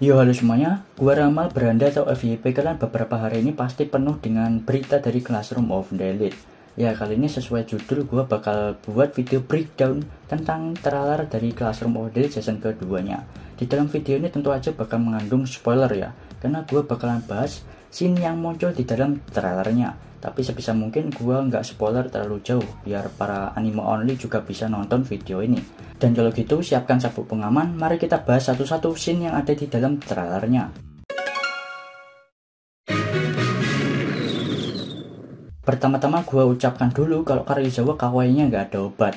Yo halo semuanya, gua Ramal Beranda atau FYP. Kalian beberapa hari ini pasti penuh dengan berita dari Classroom of the Elite. Ya kali ini sesuai judul gua bakal buat video breakdown tentang trailer dari Classroom of the Elite season keduanya. Di dalam video ini tentu aja bakal mengandung spoiler ya, karena gua bakalan bahas scene yang muncul di dalam trailernya. Tapi sebisa mungkin gua nggak spoiler terlalu jauh, biar para anime only juga bisa nonton video ini. Dan kalau gitu siapkan sabuk pengaman, mari kita bahas satu-satu scene yang ada di dalam trailernya. Pertama-tama gue ucapkan dulu kalau Karizawa kawaiinya nggak ada obat.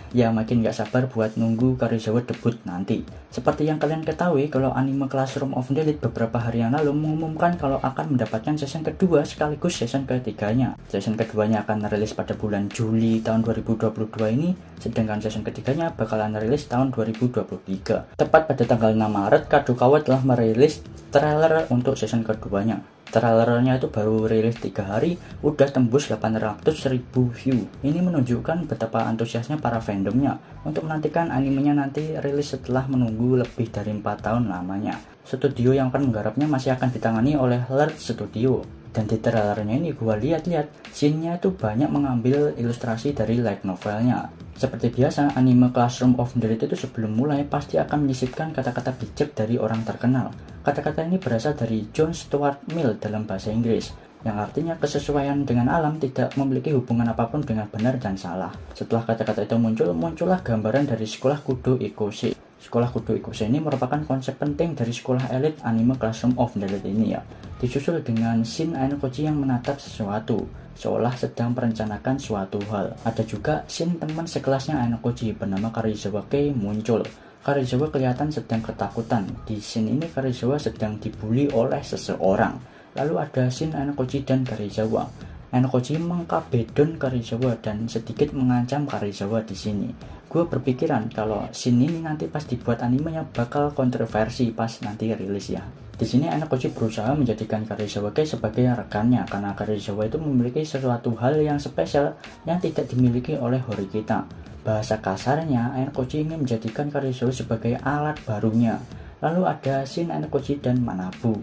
Ya makin nggak sabar buat nunggu Karizawa debut nanti. Seperti yang kalian ketahui kalau anime Classroom of the Elite beberapa hari yang lalu mengumumkan kalau akan mendapatkan season kedua sekaligus season ketiganya. Season keduanya akan rilis pada bulan Juli tahun 2022 ini, sedangkan season ketiganya bakalan rilis tahun 2023. Tepat pada tanggal 6 Maret, Kadokawa telah merilis trailer untuk season keduanya. Trailernya itu baru rilis 3 hari udah tembus 800.000 view. Ini menunjukkan betapa antusiasnya para fandomnya untuk menantikan animenya nanti rilis setelah menunggu lebih dari 4 tahun lamanya. Studio yang akan menggarapnya masih akan ditangani oleh LERD Studio. Dan di trailernya ini gua lihat-lihat scene-nya itu banyak mengambil ilustrasi dari light novelnya. Seperti biasa, anime Classroom of the Elite itu sebelum mulai pasti akan menyisipkan kata-kata bijak dari orang terkenal. Kata-kata ini berasal dari John Stuart Mill dalam bahasa Inggris, yang artinya kesesuaian dengan alam tidak memiliki hubungan apapun dengan benar dan salah. Setelah kata-kata itu muncullah gambaran dari sekolah Kudo Ikose. Sekolah Kudo Ikose ini merupakan konsep penting dari sekolah elit anime Classroom of the Elite ini ya. Disusul dengan scene Ainokoji yang menatap sesuatu, seolah sedang merencanakan suatu hal. Ada juga scene teman sekelasnya Ainokoji bernama Karizawa Kei muncul. Karizawa kelihatan sedang ketakutan. Di scene ini Karizawa sedang dibully oleh seseorang. Lalu ada scene Ainokoji dan Karizawa. Ainokoji mengkabedon Karizawa dan sedikit mengancam Karizawa di sini. Gue berpikiran kalau scene ini nanti pas dibuat animenya bakal kontroversi pas nanti rilis ya. Di sini Ainokoji berusaha menjadikan Karizawa sebagai rekannya karena Karizawa itu memiliki sesuatu hal yang spesial yang tidak dimiliki oleh Horikita. Bahasa kasarnya, Ainokoji ingin menjadikan Karizawa sebagai alat barunya. Lalu ada scene Ainokoji dan Manabu.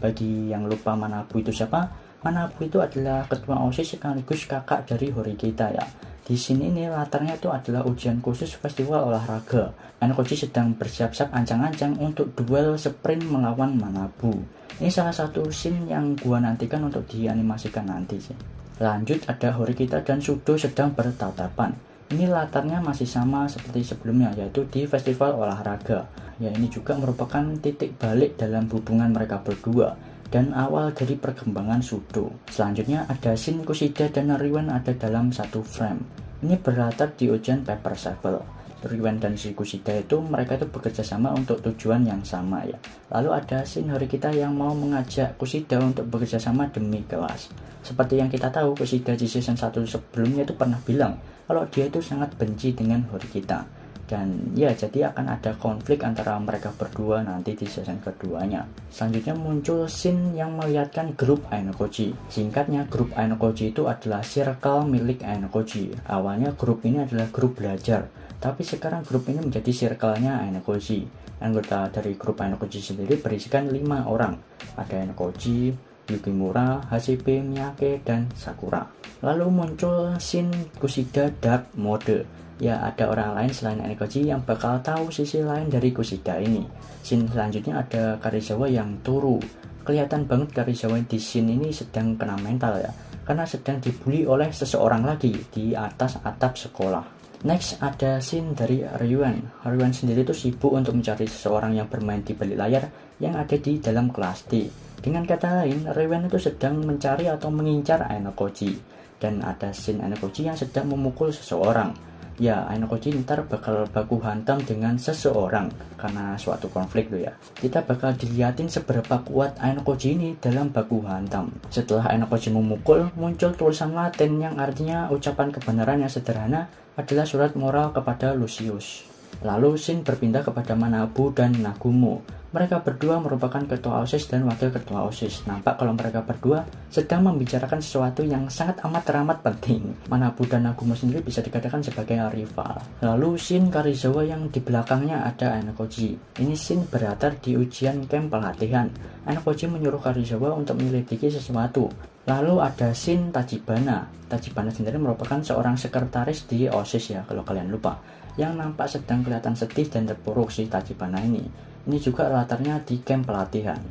Bagi yang lupa Manabu itu siapa? Manabu itu adalah ketua OSIS sekaligus kakak dari Horikita ya. Di sini ini latarnya itu adalah ujian khusus festival olahraga. Ainokoji sedang bersiap-siap ancang-ancang untuk duel sprint melawan Manabu. Ini salah satu scene yang gua nantikan untuk dianimasikan nanti sih. Lanjut ada Horikita dan Sudo sedang bertatapan. Ini latarnya masih sama seperti sebelumnya, yaitu di festival olahraga. Ya ini juga merupakan titik balik dalam hubungan mereka berdua dan awal dari perkembangan Sudo. Selanjutnya ada scene Kushida dan Riwen ada dalam satu frame. Ini berlatar di ujian paper shovel. Riwen dan si Kushida itu mereka itu bekerja sama untuk tujuan yang sama ya. Lalu ada scene Horikita yang mau mengajak Kushida untuk bekerja sama demi kelas. Seperti yang kita tahu, Kushida di season 1 sebelumnya itu pernah bilang kalau dia itu sangat benci dengan Horikita. Dan ya jadi akan ada konflik antara mereka berdua nanti di season keduanya. Selanjutnya muncul scene yang melihatkan grup Ainokoji. Singkatnya, grup Ainokoji itu adalah circle milik Ainokoji. Awalnya grup ini adalah grup belajar, tapi sekarang grup ini menjadi circle-nya Ainokoji. Anggota dari grup Ainokoji sendiri berisikan 5 orang. Ada Ainokoji, Yukimura, Hasebe, Miyake, dan Sakura. Lalu muncul scene Kushida Dark Mode. Ya ada orang lain selain Ainokoji yang bakal tahu sisi lain dari Kushida ini. Scene selanjutnya ada Karizawa yang turu. Kelihatan banget Karizawa di scene ini sedang kena mental ya, karena sedang dibully oleh seseorang lagi di atas atap sekolah. Next ada scene dari Ryuan. Ryuan sendiri itu sibuk untuk mencari seseorang yang bermain di balik layar yang ada di dalam kelas D. Dengan kata lain, Ryuan itu sedang mencari atau mengincar Ainokoji. Dan ada scene Ainokoji yang sedang memukul seseorang. Ya, Ainokoji ntar bakal baku hantam dengan seseorang karena suatu konflik tuh ya. Kita bakal dilihatin seberapa kuat Ainokoji ini dalam baku hantam. Setelah Ainokoji memukul, muncul tulisan Latin yang artinya ucapan kebenaran yang sederhana adalah surat moral kepada Lucius. Lalu scene berpindah kepada Manabu dan Nagumo. Mereka berdua merupakan ketua OSIS dan wakil ketua OSIS. Nampak kalau mereka berdua sedang membicarakan sesuatu yang sangat amat teramat penting. Manabu dan Nagumo sendiri bisa dikatakan sebagai rival. Lalu scene Karizawa yang di belakangnya ada Enekoji. Ini scene berlatar di ujian camp pelatihan. Enekoji menyuruh Karizawa untuk menyelidiki sesuatu. Lalu ada scene Tachibana. Tachibana sendiri merupakan seorang sekretaris di OSIS ya, kalau kalian lupa, yang nampak sedang kelihatan sedih dan terpuruk si Tachibana ini. Ini juga latarnya di camp pelatihan.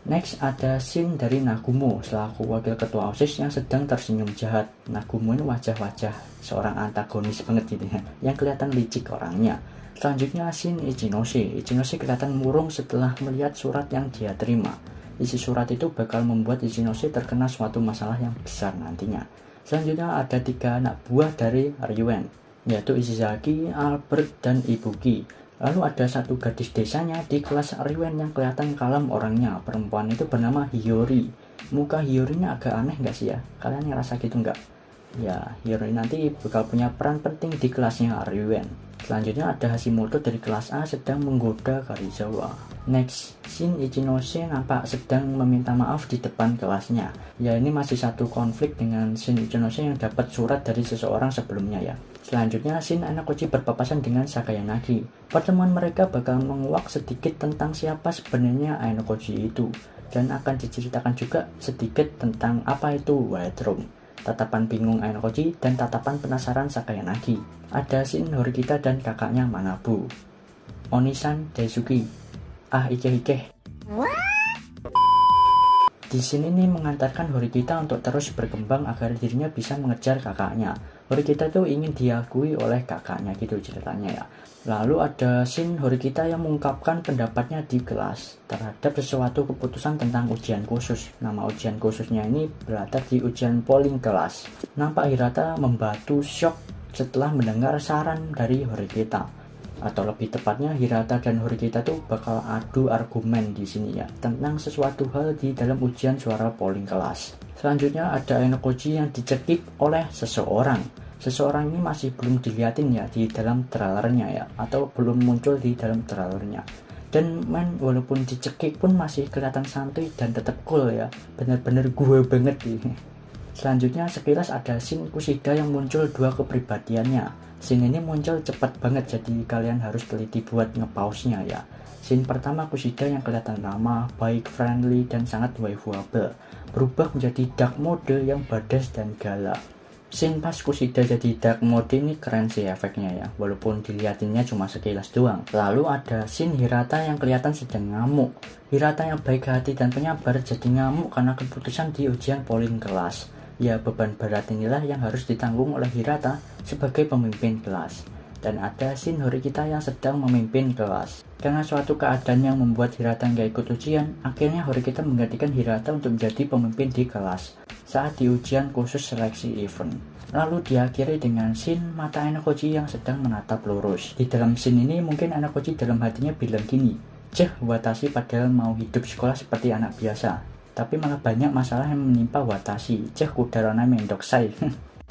Next ada scene dari Nagumo selaku wakil ketua OSIS yang sedang tersenyum jahat. Nagumo ini wajah-wajah seorang antagonis banget gitu ya, yang kelihatan licik orangnya. Selanjutnya scene Ichinose. Ichinose kelihatan murung setelah melihat surat yang dia terima. Isi surat itu bakal membuat Ichinose terkena suatu masalah yang besar nantinya. Selanjutnya ada 3 anak buah dari Ryuen, yaitu Ishizaki, Albert, dan Ibuki. Lalu ada satu gadis desanya di kelas Ryuen yang kelihatan kalem orangnya. Perempuan itu bernama Hiyori. Muka Hiyorinya agak aneh nggak sih ya? Kalian ngerasa gitu nggak? Ya, Hiyori nanti bakal punya peran penting di kelasnya Ryuen. Selanjutnya ada Hashimoto dari kelas A sedang menggoda Karizawa. Next, scene Ichinose nampak sedang meminta maaf di depan kelasnya. Ya, ini masih satu konflik dengan scene Ichinose yang dapat surat dari seseorang sebelumnya ya. Selanjutnya, scene Enekoji berpapasan dengan Sakayanagi. Pertemuan mereka bakal menguak sedikit tentang siapa sebenarnya Enekoji itu, dan akan diceritakan juga sedikit tentang apa itu White Room, tatapan bingung Enekoji, dan tatapan penasaran Sakayanagi. Ada scene Horikita dan kakaknya Manabu. Onisan Daisuki. Ikeh. Di sini nih mengantarkan Horikita untuk terus berkembang agar dirinya bisa mengejar kakaknya. Horikita tuh ingin diakui oleh kakaknya gitu ceritanya ya. Lalu ada scene Horikita yang mengungkapkan pendapatnya di kelas terhadap sesuatu keputusan tentang ujian khusus. Nama ujian khususnya ini berlatar di ujian polling kelas. Nampak Hirata membatu shock setelah mendengar saran dari Horikita. Atau lebih tepatnya Hirata dan Horikita tuh bakal adu argumen di sini ya tentang sesuatu hal di dalam ujian suara polling kelas. Selanjutnya ada Enekoji yang dicekik oleh seseorang. Seseorang ini masih belum dilihatin ya di dalam trailernya ya, atau belum muncul di dalam trailernya. Dan walaupun dicekik pun masih kelihatan santuy dan tetap cool ya, bener-bener gue banget nih. Selanjutnya sekilas ada scene Kushida yang muncul 2 kepribadiannya. Scene ini muncul cepat banget, jadi kalian harus teliti buat nge-pause-nya ya. Scene pertama Kushida yang kelihatan ramah, baik, friendly, dan sangat waifuable, berubah menjadi dark mode yang badas dan galak. Scene pas Kushida jadi dark mode ini keren sih efeknya ya, walaupun dilihatinnya cuma sekilas doang. Lalu ada scene Hirata yang kelihatan sedang ngamuk. Hirata yang baik hati dan penyabar jadi ngamuk karena keputusan di ujian polling kelas. Ya, beban berat inilah yang harus ditanggung oleh Hirata sebagai pemimpin kelas. Dan ada scene Horikita yang sedang memimpin kelas. Karena suatu keadaan yang membuat Hirata nggak ikut ujian, akhirnya Horikita menggantikan Hirata untuk menjadi pemimpin di kelas saat di ujian khusus seleksi event. Lalu diakhiri dengan scene mata Enekoji yang sedang menatap lurus. Di dalam scene ini mungkin Enekoji dalam hatinya bilang gini, Watashi padahal mau hidup sekolah seperti anak biasa, tapi malah banyak masalah yang menimpa Watashi. Kudarana mendoksai.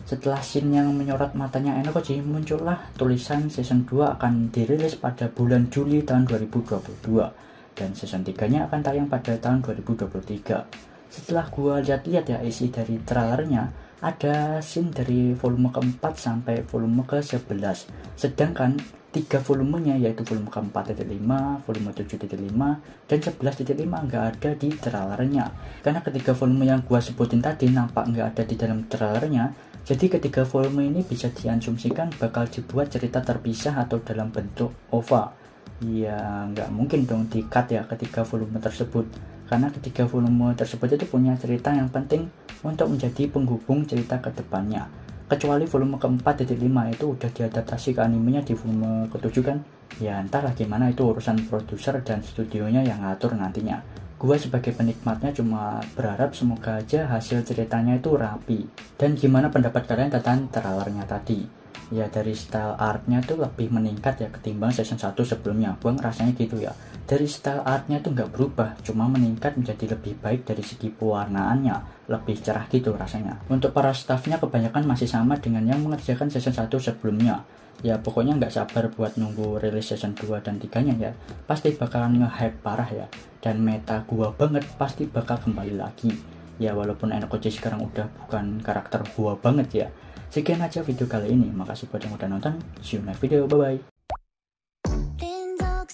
Setelah scene yang menyorot matanya Enekoji, muncullah tulisan season 2 akan dirilis pada bulan Juli tahun 2022 dan season 3-nya akan tayang pada tahun 2023. Setelah gua lihat-lihat ya isi dari trailernya, ada scene dari volume keempat sampai volume ke-11. Sedangkan 3 volumenya yaitu volume ke-4.5, volume 7.5, dan 11.5 nggak ada di trailernya. Karena ketiga volume yang gua sebutin tadi nampak nggak ada di dalam trailernya, jadi ketiga volume ini bisa diasumsikan bakal dibuat cerita terpisah atau dalam bentuk OVA. Ya nggak mungkin dong di-cut ya ketiga volume tersebut, karena ketiga volume tersebut itu punya cerita yang penting untuk menjadi penghubung cerita ke depannya. Kecuali volume ke-4.5 itu udah diadaptasi ke animenya di volume ke-7 kan. Ya entahlah gimana, itu urusan produser dan studionya yang ngatur nantinya. Gua sebagai penikmatnya cuma berharap semoga aja hasil ceritanya itu rapi. Dan gimana pendapat kalian tentang trailernya tadi? Ya dari style artnya tuh lebih meningkat ya ketimbang season 1 sebelumnya. Gua ngerasanya gitu ya. Dari style artnya tuh nggak berubah, cuma meningkat menjadi lebih baik dari segi pewarnaannya, lebih cerah gitu rasanya. Untuk para staffnya kebanyakan masih sama dengan yang mengerjakan season 1 sebelumnya. Ya pokoknya nggak sabar buat nunggu rilis season 2 dan 3-nya ya. Pasti bakalan nge-hype parah ya. Dan meta gua banget pasti bakal kembali lagi. Ya walaupun Enkoji sekarang udah bukan karakter gua banget ya. Sekian aja video kali ini, makasih buat yang udah nonton. See you next video, bye bye.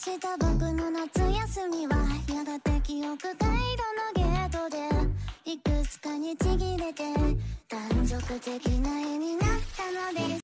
した僕の夏休みはやがて記憶回路のゲートでいくつかにちぎれて断続的な絵になったのです